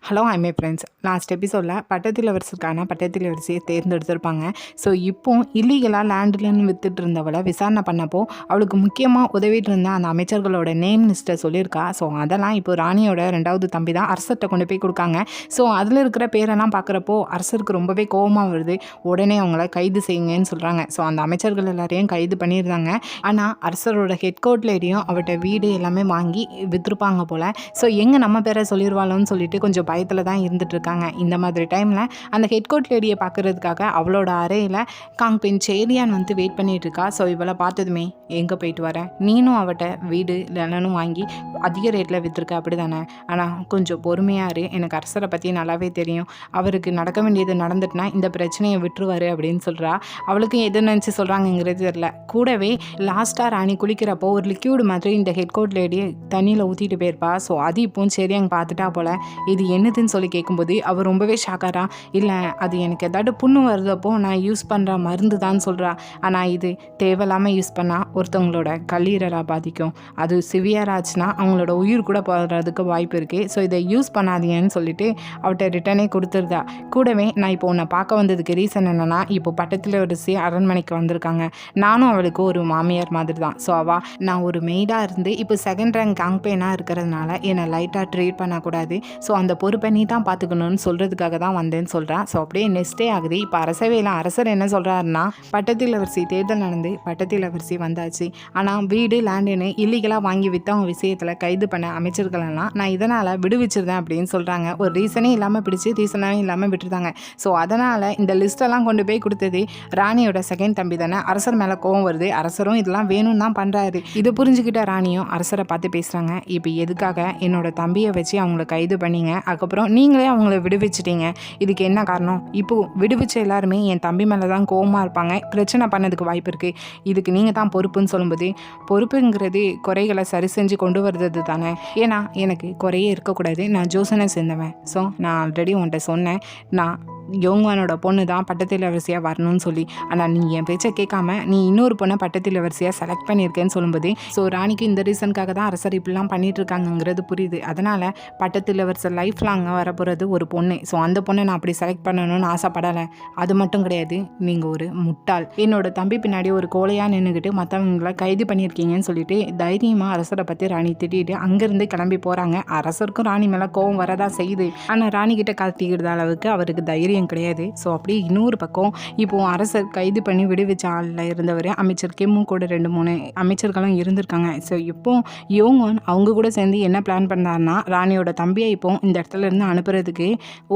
Hello I my friends. Last எபிசோடில் பட்டத்திலவரசருக்கான பட்டத்திலவரிசையை தேர்ந்தெடுத்திருப்பாங்க. So இப்போ இல்லீகலாக லேண்டுலன்னு வித்துட்டு இருந்தவளை விசாரணை பண்ணப்போ அவளுக்கு முக்கியமாக உதவிட்டு இருந்த அந்த அமைச்சர்களோட நேம் லிஸ்ட்டை சொல்லியிருக்கா. ஸோ அதெல்லாம் இப்போ ராணியோட 2வது தம்பி தான் அரசர்கிட்ட கொண்டு போய் கொடுக்காங்க. ஸோ அதில் இருக்கிற பேரெல்லாம் பார்க்குறப்போ அரசருக்கு ரொம்பவே கோபமாக வருது. உடனே அவங்கள கைது செய்யுங்கன்னு சொல்கிறாங்க. ஸோ அந்த அமைச்சர்கள் எல்லாரையும் கைது பண்ணியிருந்தாங்க. ஆனால் அரசரோட ஹெட் கோர்ட்லேயும் அவட்ட வீடு எல்லாமே வாங்கி விற்றுருப்பாங்க போல். ஸோ எங்கே நம்ம பேரை சொல்லிடுவாளோன்னு சொல்லிட்டு கொஞ்சம் பயத்தில் தான் இருந்துகிட்ருக்காங்க. இந்த மாதிரி டைமில் அந்த ஹெட் கோர்ட் லேடியை பார்க்குறதுக்காக அவளோட அறையில் காங்பின் சேரியான் வந்து வெயிட் பண்ணிகிட்டு இருக்கா. ஸோ இவளை பார்த்ததுமே எங்கே போயிட்டு வர, நீனும் அவட்ட வீடு நிலனும் வாங்கி அதிக ரேட்டில் விற்றுருக்க அப்படி தானே, ஆனால் கொஞ்சம் பொறுமையாக இரு, எனக்கு அரசரை பற்றி நல்லாவே தெரியும், அவருக்கு நடக்க வேண்டியது நடந்துட்டுனா இந்த பிரச்சனையை விட்டுருவார் அப்படின்னு சொல்கிறா. அவளுக்கு எது நினச்சி சொல்கிறாங்கங்கிறது தெரில. கூடவே லாஸ்ட்டாக ராணி குளிக்கிறப்போ ஒரு லிக்யூடு மாதிரி இந்த ஹெட் கோர்ட் லேடி தண்ணியில் ஊற்றிட்டு போயிருப்பா. ஸோ அது இப்போ சரியாங்க பார்த்துட்டா போல். இது என்னதுன்னு சொல்லி கேட்கும்போது அவர் ரொம்பவே ஷாக்காரா. இல்லை, அது எனக்கு ஏதாவது புண்ணு வருதப்போ நான் யூஸ் பண்ணுற மருந்து தான் சொல்கிறா. ஆனால் இது தேவையில்லாமல் யூஸ் பண்ணால் ஒருத்தவங்களோட கல்லீரலாக பாதிக்கும். அது சிவியராச்சுன்னா அவங்களோட உயிர் கூட போகிறதுக்கு வாய்ப்பு இருக்குது. ஸோ இதை யூஸ் பண்ணாதீங்கன்னு சொல்லிட்டு அவட்ட ரிட்டனே கொடுத்துருதா. கூடவே நான் இப்போ உன்னை பார்க்க வந்ததுக்கு ரீசன் என்னென்னா, இப்போ பட்டத்திலவரசி அரண்மனைக்கு வந்திருக்காங்க. நானும் அவளுக்கு ஒரு மாமியார் மாதிரி தான். ஸோ நான் ஒரு மெய்டாக இருந்து இப்போ செகண்ட் ரேங்க் காங்பேனாக இருக்கிறதுனால என்னை லைட்டாக ட்ரீட் பண்ணக்கூடாது. ஸோ அந்த பொறுப்பை நீ தான் பார்த்துக்கணும்னு சொல்கிறதுக்காக தான் வந்தேன்னு சொல்கிறான். ஸோ அப்படியே நெக்ஸ்டே ஆகுது. இப்போ அரசவையில் அரசர் என்ன சொல்கிறாருன்னா, பட்டத்திலவரசி தேர்தல் நடந்து பட்டத்திலவரசி வந்தாச்சு, ஆனால் வீடு லேண்டுன்னு இல்லீகலாக வாங்கி விற்றவங்க விஷயத்தில் கைது பண்ண அமைச்சர்களெல்லாம் நான் இதனால் விடுவிச்சிருந்தேன் அப்படின்னு சொல்கிறாங்க. ஒரு ரீசனே இல்லாமல் பிடிச்சி ரீசனாக இல்லாமல் விட்டுருந்தாங்க. ஸோ அதனால் இந்த லிஸ்ட்டெல்லாம் கொண்டு போய் கொடுத்தது ராணியோட செகண்ட் தம்பி தானே. அரசர் மேலே கோவம் வருது. அரசரும் இதெல்லாம் வேணும்னு தான் பண்ணுறாரு. இதை புரிஞ்சுக்கிட்ட ராணியும் அரசரை பார்த்து பேசுகிறாங்க. இப்போ எதுக்காக என்னோட தம்பியை வச்சு அவங்கள கைது பண்ணிங்க, அதுக்கப்புறம் நீங்களே அவங்கள விடுவிச்சிட்டீங்க, இதுக்கு என்ன காரணம்? இப்போ விடுவிச்ச எல்லாருமே என் தம்பி மேலே தான் கோவமாக இருப்பாங்க, பிரச்சனை பண்ணதுக்கு வாய்ப்பு இருக்குது, இதுக்கு நீங்கள் தான் பொறுப்புன்னு சொல்லும்போது, பொறுப்புங்கிறது குறைகளை சரி செஞ்சு கொண்டு வர்றது தானே. ஏன்னா எனக்கு குறையே இருக்கக்கூடாது, நான் ஜோசனை சேர்ந்தவன். ஸோ நான் ஆல்ரெடி உன்கிட்ட சொன்னேன், நான் யோங்வானோட பொண்ணு தான் பட்டத்திலவரிசையாக வரணும்னு சொல்லி. ஆனால் நீ என் பேச்சை கேட்காம நீ இன்னொரு பொண்ணை பட்டத்திலவரிசையாக செலக்ட் பண்ணியிருக்கேன்னு சொல்லும்போது, ஸோ ராணிக்கு இந்த ரீசனுக்காக தான் அரசர் இப்படிலாம் பண்ணிட்டு இருக்காங்கங்கிறது புரியுது. அதனால் பட்டத்திலவரசர் லைஃப் லாங்காக வரப்போகிறது ஒரு பொண்ணு. ஸோ அந்த பொண்ணை நான் அப்படி செலக்ட் பண்ணணும்னு ஆசைப்படலை. அது மட்டும் கிடையாது, நீங்கள் ஒரு முட்டாள், என்னோட தம்பி பின்னாடி ஒரு கோலையாக நின்றுக்கிட்டு மற்றவங்களை கைது பண்ணியிருக்கீங்கன்னு சொல்லிட்டு தைரியமாக அரசரை பற்றி ராணி திட்டிட்டு அங்கேருந்து கிளம்பி போகிறாங்க. அரசருக்கும் ராணி மேலே கோவம் வரதா செய்யுது. ஆனால் ராணிக்கிட்ட காத்திக்கிற அளவுக்கு அவருக்கு தைரியம் கிடையாது. ஸோ அப்படியே இன்னொரு பக்கம் இப்போ அரசர் கைது பண்ணி விடுவிச்ச ஆளில் இருந்தவர் அமைச்சர் கிம்மும் கூட 2-3 அமைச்சர்களும் இருந்திருக்காங்க. ஸோ இப்போ யோங்வான் அவங்க கூட சேர்ந்து என்ன பிளான் பண்ணார்னா, ராணியோட தம்பியை இப்போ இந்த இடத்துல இருந்து அனுப்புறதுக்கு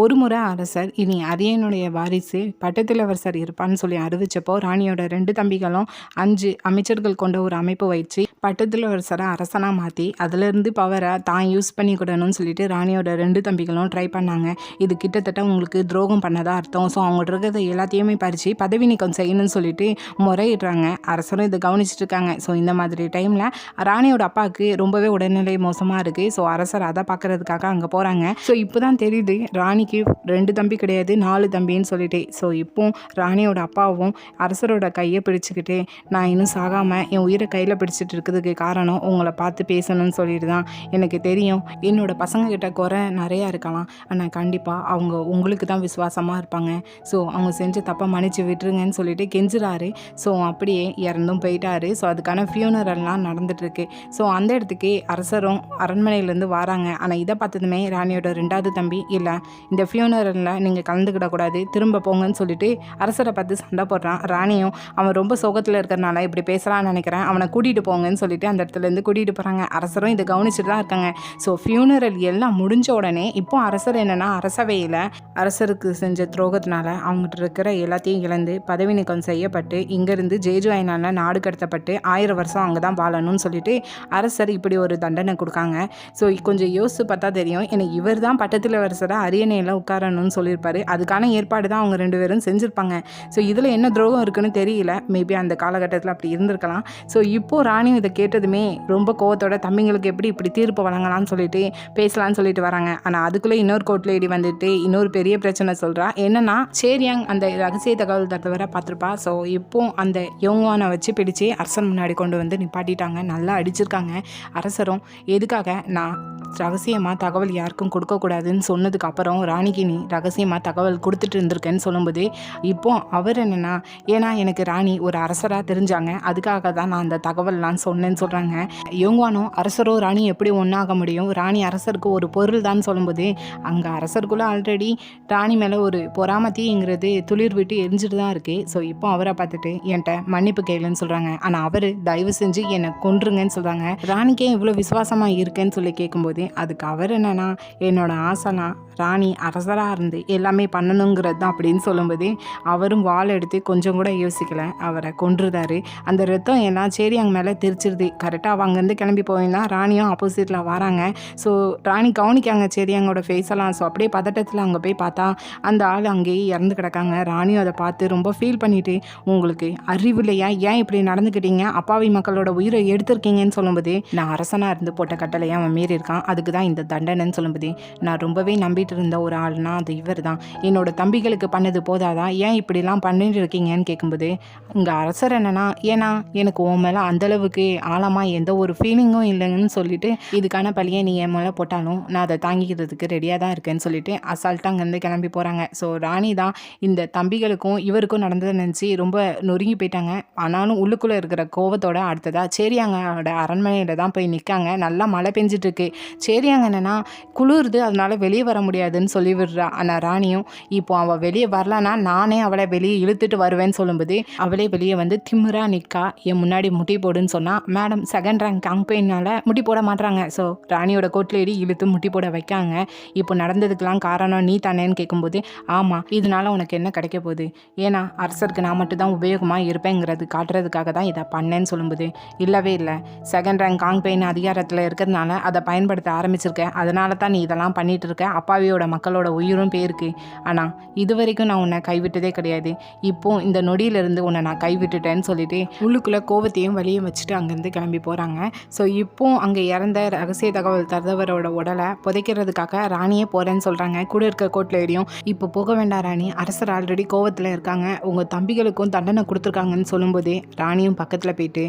ஒரு முறை அரசர் இனி அரியனுடைய வாரிசு பட்டத்திலவரசர் இருப்பான்னு சொல்லி அறிவிச்சப்போ ராணியோட 2 தம்பிகளும் 5 அமைச்சர்கள் கொண்ட ஒரு அமைப்பு வச்சு பட்டத்திலவரசரை அரசனாக மாற்றி அதிலிருந்து பவரை தான் யூஸ் பண்ணிக்கிடணும்னு சொல்லிட்டு ராணியோட 2 தம்பிகளும் ட்ரை பண்ணாங்க. இது கிட்டத்தட்ட உங்களுக்கு துரோகம் பண்ணதான் அர்த்தம். ஸோ அவங்கள்ட்ட இருக்கிறத எல்லாத்தையுமே பறித்து பதவி நீக்கம் செய்யணும்னு சொல்லிட்டு முறையிடுறாங்க. அரசரும் இதை கவனிச்சுட்டு இருக்காங்க. ஸோ இந்த மாதிரி டைமில் ராணியோட அப்பாவுக்கு ரொம்பவே உடல்நிலை மோசமாக இருக்குது. ஸோ அரசர் அதை பார்க்குறதுக்காக அங்கே போகிறாங்க. ஸோ இப்போ தான் தெரியுது ராணிக்கு 2 தம்பி கிடையாது 4 தம்பின்னு சொல்லிட்டு. ஸோ இப்போ ராணியோட அப்பாவும் அரசரோட கையை பிடிச்சிக்கிட்டு, நான் இன்னும் சாகாமல் என் உயிரை கையில் பிடிச்சிட்டு இருக்கிறதுக்கு காரணம் உங்களை பார்த்து பேசணும்னு சொல்லிட்டு தான். எனக்கு தெரியும் என்னோட பசங்கக்கிட்ட குறை நிறையா இருக்கலாம், ஆனால் கண்டிப்பாக அவங்க உங்களுக்கு தான் விசுவாசமாக இருப்பாங்க. ஸோ அவங்க செஞ்ச தப்பை மன்னிச்சு விட்டுருங்கன்னு சொல்லிட்டு கெஞ்சுறாரு. ஸோ அப்படியே இறந்தும் போயிட்டாரு. ஸோ அதுக்கான ஃபியூனரெல்லாம் நடந்துட்டுருக்கு. ஸோ அந்த இடத்துக்கு அரசரும் அரண்மனையிலேருந்து வராங்க. ஆனால் இதை பார்த்ததுமே ராணியோட 2வது தம்பி, இல்லை இந்த ஃபியூனரில் நீங்கள் கலந்துக்கிடக்கூடாது, திரும்ப போங்கன்னு சொல்லிட்டு அரசரை பார்த்து சண்டை போடுறான். ராணியும் அவன் ரொம்ப சோகத்தில் இருக்கிறனால இப்படி பேசலான்னு நினைக்கிறேன், அவனை கூட்டிகிட்டு போங்கன்னு சொல்லிட்டு அந்த இடத்துலேருந்து கூட்டிகிட்டு போகிறாங்க. அரசரும் இதை கவனிச்சுட்டு தான் இருக்காங்க. ஸோ ஃபியூனரல் எல்லாம் முடிஞ்ச உடனே இப்போ அரசர் என்னென்னா, அரசவையில் அரசருக்கு செஞ்ச துரோகத்தினால அவங்ககிட்ட இருக்கிற எல்லாத்தையும் இழந்து பதவி நீக்கம் செய்யப்பட்டு இங்கேருந்து ஜேஜு ஐலாண்டில் நாடு கடத்தப்பட்டு 1000 வருஷம் அங்கே தான் வாழணும்னு சொல்லிட்டு அரசர் இப்படி ஒரு தண்டனை கொடுக்காங்க. ஸோ கொஞ்சம் யோசித்து பார்த்தா தெரியும், எனக்கு இவர் தான் பட்டத்திலவரசரை அரியணையில் உட்காரணும்னு சொல்லியிருப்பாரு. அதுக்கான ஏற்பாடு தான் அவங்க 2 பேரும் செஞ்சுருப்பாங்க. ஸோ இதில் என்ன துரோகம் இருக்குன்னு தெரியல. மேபி அந்த காலகட்டத்தில் அப்படி இருந்திருக்கலாம். ஸோ இப்போது ராணியும் இதை கேட்டதுமே ரொம்ப கோவத்தோட தம்பிங்களுக்கு எப்படி இப்படி தீர்ப்பு வழங்கலாம்னு சொல்லிட்டு பேசலான்னு சொல்லிட்டு வராங்க. ஆனால் அதுக்குள்ளே இன்னொரு கோர்ட் லேடி வந்துட்டு இன்னொரு பெரிய பிரச்சனை சொல்கிறாங்க. சொல்கிறா. என்னன்னா சேரியாங் அந்த ரகசிய தகவல் தருவரை பார்த்துருப்பா. ஸோ இப்போ அந்த யோங்வானை வச்சு பிடிச்சி அரசன் முன்னாடி கொண்டு வந்து நிப்பாட்டிட்டாங்க. நல்லா அடிச்சிருக்காங்க. அரசரும் எதுக்காக நான் ரகசியமாக தகவல் யாருக்கும் கொடுக்கக்கூடாதுன்னு சொன்னதுக்கு அப்புறம் ராணிக்கு நீ ரகசியமாக தகவல் கொடுத்துட்டு இருந்திருக்கேன்னு சொல்லும்போது இப்போ அவர் என்னென்னா ஏன்னா எனக்கு ராணி ஒரு அரசராக தெரிஞ்சாங்க, அதுக்காக தான் நான் அந்த தகவல்லாம் சொன்னேன்னு சொல்கிறாங்க. யோங்வானும் அரசரோ ராணி எப்படி ஒன்றாக முடியும், ராணி அரசருக்கு ஒரு பொருள் தான் சொல்லும்போது அங்கே அரசருக்குள்ளே ஆல்ரெடி ராணி மேலே ஒரு பொறாமத்திங்கிறது துளிர் விட்டு எரிஞ்சிட்டு தான் இருக்குது. ஸோ இப்போ அவரை பார்த்துட்டு என்கிட்ட மன்னிப்பு கேளுன்னு சொல்கிறாங்க. ஆனால் அவர் தயவு செஞ்சு என்னை கொன்றுங்கன்னு சொல்கிறாங்க. ராணிக்கே இவ்வளோ விசுவாசமாக இருக்கேன்னு சொல்லி கேட்கும்போது அதுக்கு அவர் என்னன்னா என்னோட ஆசைலாம் ராணி அரசராக இருந்து எல்லாமே பண்ணணுங்கிறது தான் அப்படின்னு சொல்லும்போது அவரும் வாள் எடுத்து கொஞ்சம் கூட யோசிக்கலை, அவரை கொன்றுதாரு. அந்த ரத்தம் எல்லாம் சேரியாங்க மேலே தெரிச்சிருது. கரெக்டாக அவங்க அங்கேருந்து கிளம்பி போயிருந்தா ராணியும் ஆப்போசிட்டில் வராங்க. ஸோ ராணி கவனிக்காங்க சேரியாங்கோட ஃபேஸ் எல்லாம். ஸோ அப்படியே பதட்டத்தில் அங்கே போய் பார்த்தா அந்த ஆள் அங்கேயே இறந்து கிடக்காங்க. ராணியும் அதை பார்த்து ரொம்ப ஃபீல் பண்ணிட்டு உங்களுக்கு அறிவு இல்லையா, ஏன் இப்படி நடந்துக்கிட்டீங்க, அப்பாவி மக்களோட உயிரை எடுத்திருக்கீங்கன்னு சொல்லும்போது நான் அரசனாக இருந்து போட்ட கட்டளையை அவன் மீறி இருக்கான், அதுக்கு தான் இந்த தண்டனைன்னு சொல்லும்போது நான் ரொம்பவே நம்பிட்டு இருந்த ஒரு ஆள்னா அது இவர் தான், என்னோட தம்பிகளுக்கு பண்ணது போதாதான் ஏன் இப்படிலாம் பண்ணிட்டு இருக்கீங்கன்னு கேட்கும்போது இங்கே அரசர் என்னன்னா ஏன்னா எனக்கு உன் மேலே அந்தளவுக்கு ஆழமாக எந்த ஒரு ஃபீலிங்கும் இல்லைன்னு சொல்லிட்டு இதுக்கான பழியை நீ என் மேலே போட்டாலும் நான் அதை தாங்கிக்கிறதுக்கு ரெடியாக தான் இருக்கேன்னு சொல்லிட்டு அசால்ட்டாக அங்கேருந்து கிளம்பி போகிறாங்க. ஸோ ராணி தான் இந்த தம்பிகளுக்கும் இவருக்கும் நடந்ததை நினச்சி ரொம்ப நொறுங்கி போயிட்டாங்க. ஆனாலும் உள்ளுக்குள்ளே இருக்கிற கோவத்தோட அடுத்ததாக சேரியாங்கோட அரண்மனையில் தான் போய் நிற்காங்க. நல்லா மழை பெஞ்சிட்டு இருக்கு. சேரியாங்க என்னன்னா குளிருது அதனால வெளியே வர முடியாதுன்னு சொல்லி விடுறா. ஆனால் ராணியும் இப்போ அவள் வெளியே வரலன்னா நானே அவளை வெளியே இழுத்துட்டு வருவேன்னு சொல்லும்போது அவளே வெளியே வந்து திமிரா நிற்கா. என் முன்னாடி முட்டி போடுன்னு சொன்னால் மேடம் செகண்ட் ரேங்க் கேம்பெயினால் முட்டி போட மாட்டுறாங்க. ஸோ ராணியோட கோட்லேடி இழுத்து முட்டி போட வைக்காங்க. இப்போ நடந்ததுக்கெல்லாம் காரணம் நீ தானேன்னு கேட்கும்போது ஆமாம், இதனால உனக்கு என்ன கிடைக்க போகுது, ஏன்னா அரசருக்கு நான் மட்டும் தான் உபயோகமாக இருப்பேங்கிறது காட்டுறதுக்காக தான் இதை பண்ணேன்னு சொல்லும்போது இல்லவே இல்லை, செகண்ட் ரேங்க் கேம்பெயின் அதிகாரத்தில் இருக்கிறதுனால அதை பயன்படுத்த ஆரம்பிச்சிருக்கேன், அதனால தான் நீ இதெல்லாம் பண்ணிட்டு இருக்க, அப்பாவியோட மக்களோட உயிரும் பேருக்கு. ஆனால் இது வரைக்கும் நான் உன்னை கைவிட்டதே கிடையாது, இப்போ இந்த நொடியிலிருந்து உன்னை நான் கைவிட்டுட்டேன்னு சொல்லிட்டு உள்ளுக்குள்ளே கோவத்தையும் வலியும் வச்சுட்டு அங்கேருந்து கிளம்பி போகிறாங்க. ஸோ இப்போ அங்கே இறந்த ரகசிய தகவல் தருதவரோட உடலை புதைக்கிறதுக்காக ராணியே போகிறேன்னு சொல்கிறாங்க. கூட இருக்க கோட்லேடியும் இப்போ போக வேண்டாம் ராணி, அரசர் ஆல்ரெடி கோவத்தில் இருக்காங்க, உங்கள் தம்பிகளுக்கும் தண்டனை கொடுத்துருக்காங்கன்னு சொல்லும்போதே ராணியும் பக்கத்தில் போயிட்டு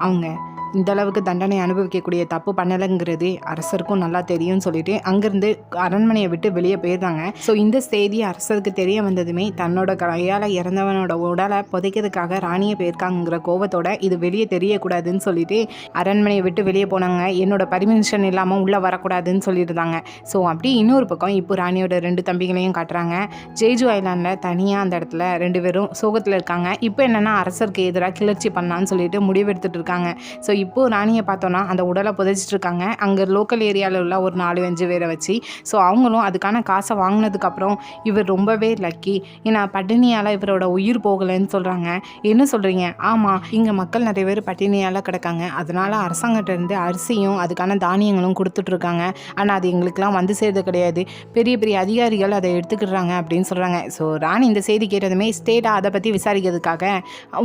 அவங்க இந்த அளவுக்கு தண்டனை அனுபவிக்கக்கூடிய தப்பு பண்ணலைங்கிறது அரசருக்கும் நல்லா தெரியும்னு சொல்லிட்டு அங்கேருந்து அரண்மனையை விட்டு வெளியே போயிருந்தாங்க. ஸோ இந்த செய்தி அரசருக்கு தெரிய வந்ததுமே தன்னோட கையால் இறந்தவனோட உடலை புதைக்கிறதுக்காக ராணியை போயிருக்காங்கிற கோவத்தோட இது வெளியே தெரியக்கூடாதுன்னு சொல்லிட்டு அரண்மனையை விட்டு வெளியே போனாங்க. என்னோட பர்மிஷன் இல்லாமல் உள்ளே வரக்கூடாதுன்னு சொல்லியிருந்தாங்க. ஸோ அப்படி இன்னொரு பக்கம் இப்போ ராணியோட 2 தம்பிகளையும் காட்டுறாங்க. ஜெய்ஜு ஐலாண்டில் தனியாக அந்த இடத்துல 2 பேரும் சோகத்தில் இருக்காங்க. இப்போ என்னென்னா அரசருக்கு எதிராக கிளர்ச்சி பண்ணலான்னு சொல்லிட்டு முடிவெடுத்துட்டு இருக்காங்க. ஸோ இப்போ ராணியை பார்த்தோன்னா அந்த உடலை புதைச்சிட்டு இருக்காங்க. அங்கே லோக்கல் ஏரியாவில் உள்ள ஒரு 4-5 பேரை வச்சு. ஸோ அவங்களும் அதுக்கான காசை வாங்கினதுக்கப்புறம் இவர் ரொம்பவே லக்கி, ஏன்னா பட்டினியால் இவரோட உயிர் போகலைன்னு சொல்கிறாங்க. என்ன சொல்கிறீங்க? ஆமாம், இங்கே மக்கள் நிறைய பேர் பட்டினியால் கிடக்காங்க, அதனால் அரசாங்கத்திலேருந்து அரிசியும் அதுக்கான தானியங்களும் கொடுத்துட்ருக்காங்க, ஆனால் அது எங்களுக்கெல்லாம் வந்து சேர்றது கிடையாது, பெரிய பெரிய அதிகாரிகள் அதை எடுத்துக்கிடுறாங்க அப்படின்னு சொல்கிறாங்க. ஸோ ராணி இந்த செய்தி கேட்டதுமே ஸ்டேட்டாக அதை பற்றி விசாரிக்கிறதுக்காக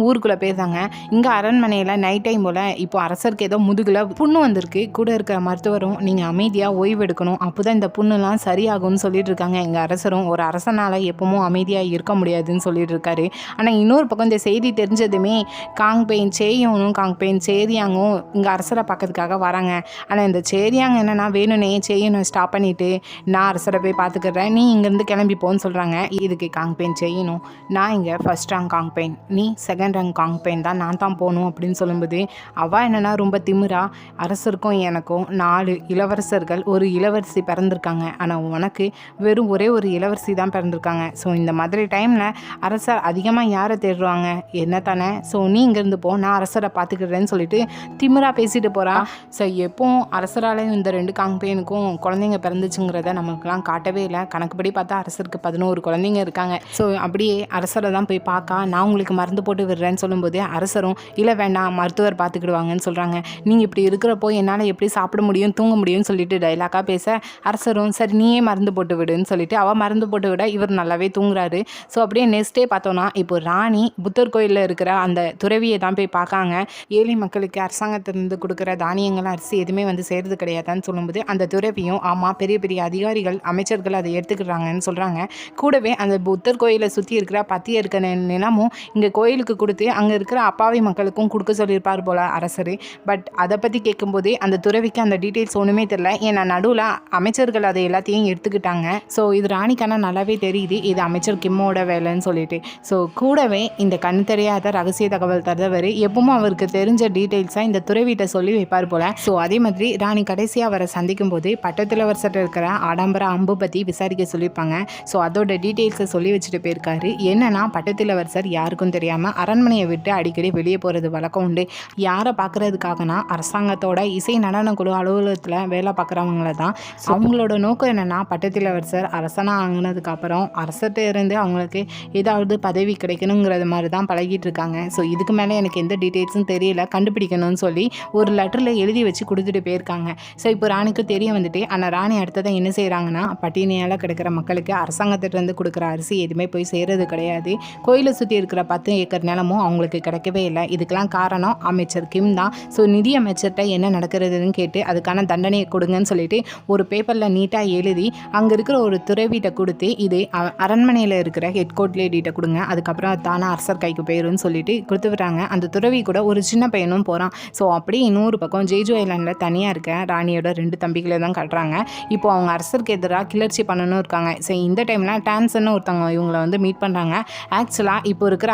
ஊருக்குள்ளே போயிருந்தாங்க. இங்கே அரண்மனையில் நைட் டைம் போல் இப்போ அரசருக்கு ஏதோ முதுகில் புண்ணு வந்திருக்கு. கூட இருக்கிற மருத்துவரும் நீங்கள் அமைதியாக ஓய்வு எடுக்கணும், அப்போ தான் இந்த புண்ணுலாம் சரியாகும்னு சொல்லிட்டு இருக்காங்க. எங்கள் அரசரும் ஒரு அரசனால் எப்பவும் அமைதியாக இருக்க முடியாதுன்னு சொல்லிட்டு இருக்காரு. ஆனால் இன்னொரு பக்கம் இந்த செய்தி தெரிஞ்சதுமே காங்பெயின் சேயோனும் காங்பெயின் சேரியாங்கும் இங்கே அரசரை பார்க்கறதுக்காக வராங்க. ஆனால் இந்த சேரியாங்க என்னென்னா வேணும்னே சேயனை ஸ்டாப் பண்ணிவிட்டு நான் அரசரை போய் பார்த்துக்கிறேன், நீ இங்கேருந்து கிளம்பி போன்னு சொல்கிறாங்க. இதுக்கு காங்பெயின் செய்யணும், நான் இங்கே ஃபர்ஸ்ட் ரேங்க் காங்பெயின், நீ செகண்ட் ரேங்க் காங்பெயின் தான், நான் தான் போகணும் அப்படின்னு சொல்லும்போது அவள் என்னென்னா ரொம்ப திமிரா அரசருக்கும் எனக்கும் 4 இளவரசர்கள் ஒரு இளவரசி பிறந்திருக்காங்க, ஆனால் உனக்கு வெறும் ஒரே ஒரு இளவரசி தான் பிறந்திருக்காங்க. ஸோ இந்த மாதிரி டைமில் அரசர் அதிகமாக யாரை தேடுவாங்க, என்ன தானே, ஸோ நீ இங்கேருந்து போ, நான் அரசரை பார்த்துக்கிறேன்னு சொல்லிட்டு திமிரா பேசிட்டு போகிறா. ஸோ எப்போவும் அரசரால் இந்த 2 காங்பெயினுக்கும் குழந்தைங்க பிறந்துச்சுங்கிறத நமக்குலாம் காட்டவே இல்லை. கணக்குப்படி பார்த்தா அரசருக்கு 11 குழந்தைங்க இருக்காங்க. ஸோ அப்படியே அரசரை தான் போய் பார்க்க நான் உங்களுக்கு மருந்து போட்டு விடுறேன்னு சொல்லும்போது அரசரும் இல்லை வேண்டாம் மருத்துவர் பார்த்துக்கிடுவாங்கன்னு சொல்கிறாங்க. நீங்கள் இப்படி இருக்கிறப்போ என்னால் எப்படி சாப்பிட முடியும் தூங்க முடியும்னு சொல்லிட்டு டைலாக்காக பேச அரசரும் சரி நீயே மருந்து போட்டு விடுன்னு சொல்லிட்டு அவள் மருந்து போட்டு விட இவர் நல்லாவே தூங்குறாரு. ஸோ அப்படியே நெக்ஸ்ட் டே பார்த்தோன்னா இப்போ ராணி புத்தர் கோயிலில் இருக்கிற அந்த துறவியை தான் போய் பார்க்காங்க. ஏழை மக்களுக்கு அரசாங்கத்திலிருந்து கொடுக்குற தானியங்கள் அரிசி எதுவுமே வந்து சேர்றது கிடையாதுன்னு சொல்லும்போது அந்த துறவியும் ஆமாம் பெரிய பெரிய அதிகாரிகள் அமைச்சர்கள் அதை எடுத்துக்கிறாங்கன்னு சொல்கிறாங்க. கூடவே அந்த புத்தர் கோயிலை சுற்றி இருக்கிற பத்திய இருக்கிற நிலமும் இங்கே கோயிலுக்கு கொடுத்து அங்கே இருக்கிற அப்பாவி மக்களுக்கும் கொடுக்க சொல்லியிருப்பார் போல அரசர். பட் அதை பற்றி கேட்கும்போது அந்த துறவிக்கு அந்த டீட்டெயில்ஸ் ஒன்றுமே தெரியல. ஏன்னா நடுவில் அமைச்சர்கள் அதை எல்லாத்தையும் எடுத்துக்கிட்டாங்க. ஸோ இது ராணிக்கான நல்லாவே தெரியுது இது அமைச்சர் கிம்மோட வேலைன்னு சொல்லிட்டு. ஸோ கூடவே இந்த கண் தெரியாத ரகசிய தகவல் தருவர் எப்பவும் அவருக்கு தெரிஞ்ச டீட்டெயில்ஸாக இந்த துறவிட்ட சொல்லி வைப்பார் போல. ஸோ அதே மாதிரி ராணி கடைசியாக அவரை சந்திக்கும் போது பட்டத்திலவரசர் இருக்கிற ஆடம்பர அம்பு பற்றி விசாரிக்க சொல்லியிருப்பாங்க. ஸோ அதோட டீட்டெயில்ஸை சொல்லி வச்சுட்டு போயிருக்காரு. என்னன்னா பட்டத்திலவரசர் யாருக்கும் தெரியாமல் அரண்மனையை விட்டு அடிக்கடி வெளியே போகிறது வழக்கம் உண்டு. யாரை பார்க்குறதுக்காகனா அரசாங்கத்தோட இசை நடன குழு அலுவலகத்தில் வேலை பார்க்குறவங்கள தான். அவங்களோட நோக்கம் என்னென்னா பட்டத்திலவரசர் அரசனாக ஆங்கினதுக்கு அப்புறம் அரசர்கிட்ட இருந்து அவங்களுக்கு ஏதாவது பதவி கிடைக்கணுங்கிறது மாதிரி தான் பழகிட்டு இருக்காங்க. ஸோ இதுக்கு மேலே எனக்கு எந்த டீட்டெயில்ஸும் தெரியல கண்டுபிடிக்கணும்னு சொல்லி ஒரு லெட்டரில் எழுதி வச்சு கொடுத்துட்டு போயிருக்காங்க. ஸோ இப்போ ராணிக்கு தெரிய வந்துட்டு ஆனால் ராணி அடுத்ததான் என்ன செய்கிறாங்கன்னா பட்டினியால் கிடைக்கிற மக்களுக்கு அரசாங்கத்திட்டருந்து கொடுக்குற அரிசி எதுவுமே போய் சேர்றது கிடையாது. கோயிலை சுற்றி இருக்கிற 10 ஏக்கர் நிலமும் அவங்களுக்கு கிடைக்கவே இல்லை. இதுக்கெல்லாம் காரணம் அமைச்சர் கிம் தான். ஸோ நிதி அமைச்சர்கிட்ட என்ன நடக்கிறதுன்னு கேட்டு அதுக்கான தண்டனையை கொடுங்கன்னு சொல்லிட்டு ஒரு பேப்பரில் நீட்டாக எழுதி அங்கே இருக்கிற ஒரு துறவிட்ட கொடுத்து இது அரண்மனையில் இருக்கிற ஹெட் லேடிட்ட கொடுங்க அதுக்கப்புறம் தானே அரசர் கைக்கு போயிருன்னு சொல்லிட்டு கொடுத்து விடுறாங்க. அந்த துறவி கூட ஒரு சின்ன பையனும் போகிறான். ஸோ அப்படியே இன்னொரு பக்கம் ஜேஜு ஐலாண்டில் தனியாக இருக்க ராணியோட 2 தம்பிகளை தான் கட்டுறாங்க. இப்போ அவங்க அரசருக்கு எதிராக கிளர்ச்சி பண்ணணும் இருக்காங்க. ஸோ இந்த டைமில் டான்சன்னு ஒருத்தவங்க இவங்களை வந்து மீட் பண்ணுறாங்க. ஆக்சுவலாக இப்போ இருக்கிற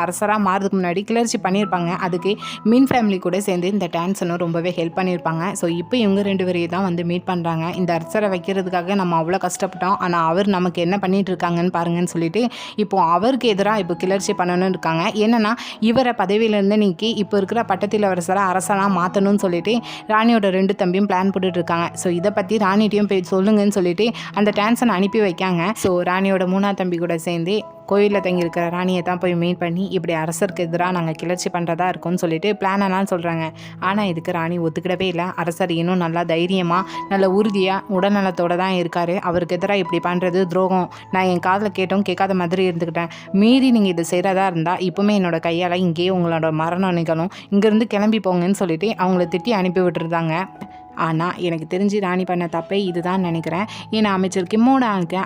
அரசராக மாறதுக்கு முன்னாடி கிளர்ச்சி பண்ணியிருப்பாங்க. அதுக்கு மின் ஃபேமிலி கூட சேர்ந்து இந்த டான்சனும் ரொம்பவே ஹெல்ப் பண்ணியிருப்பாங்க. ஸோ இப்போ இவங்க 2 பேரையும் தான் வந்து மீட் பண்ணுறாங்க. இந்த அரசரை வைக்கிறதுக்காக நம்ம அவ்வளோ கஷ்டப்பட்டோம் ஆனால் அவர் நமக்கு என்ன பண்ணிட்டு இருக்காங்கன்னு பாருங்கன்னு சொல்லிட்டு இப்போ அவருக்கு எதிராக இப்போ கிளர்ச்சி பண்ணணும்னு இருக்காங்க. என்னன்னா இவரை பதவியிலேருந்து நீக்கி இப்போ இருக்கிற பட்டத்திலவரசரை அரசனாக மாற்றணும்னு சொல்லிட்டு ராணியோட 2 தம்பியும் பிளான் போட்டுட்டு இருக்காங்க. ஸோ இதை பற்றி ராணிட்டையும் போய் சொல்லுங்கன்னு சொல்லிட்டு அந்த டான்ஸனை அனுப்பி வைக்காங்க. ஸோ ராணியோட 3ஆம் தம்பி கூட சேர்ந்து கோயிலில் தங்கியிருக்கிற ராணியை தான் போய் மீட் பண்ணி இப்படி அரசருக்கு எதிராக நாங்கள் கிளர்ச்சி பண்ணுறதா இருக்கும்னு சொல்லிட்டு பிளானெல்லாம் சொல்கிறாங்க. ஆனால் இதுக்கு ராணி ஒத்துக்கிடவே இல்லை. அரசர் இன்னும் நல்லா தைரியமாக நல்ல உறுதியாக உடல்நலத்தோடு தான் இருக்கார். அவருக்கு எதிராக இப்படி பண்ணுறது துரோகம். நான் என் காதில் கேட்டோம் கேட்காத மாதிரி இருந்துக்கிட்டேன். மீறி நீங்கள் இது செய்கிறதா இருந்தால் இப்போவுமே என்னோட கையால் இங்கேயே உங்களோட மரணம் நிகழும். இங்கேருந்து கிளம்பி போங்கன்னு சொல்லிட்டு அவங்கள திட்டி அனுப்பி விட்டுருந்தாங்க. ஆனால் எனக்கு தெரிஞ்சு ராணி பண்ண தப்பே இதுதான் நினைக்கிறேன். ஏன்னா அமைச்சர் கிம்மோட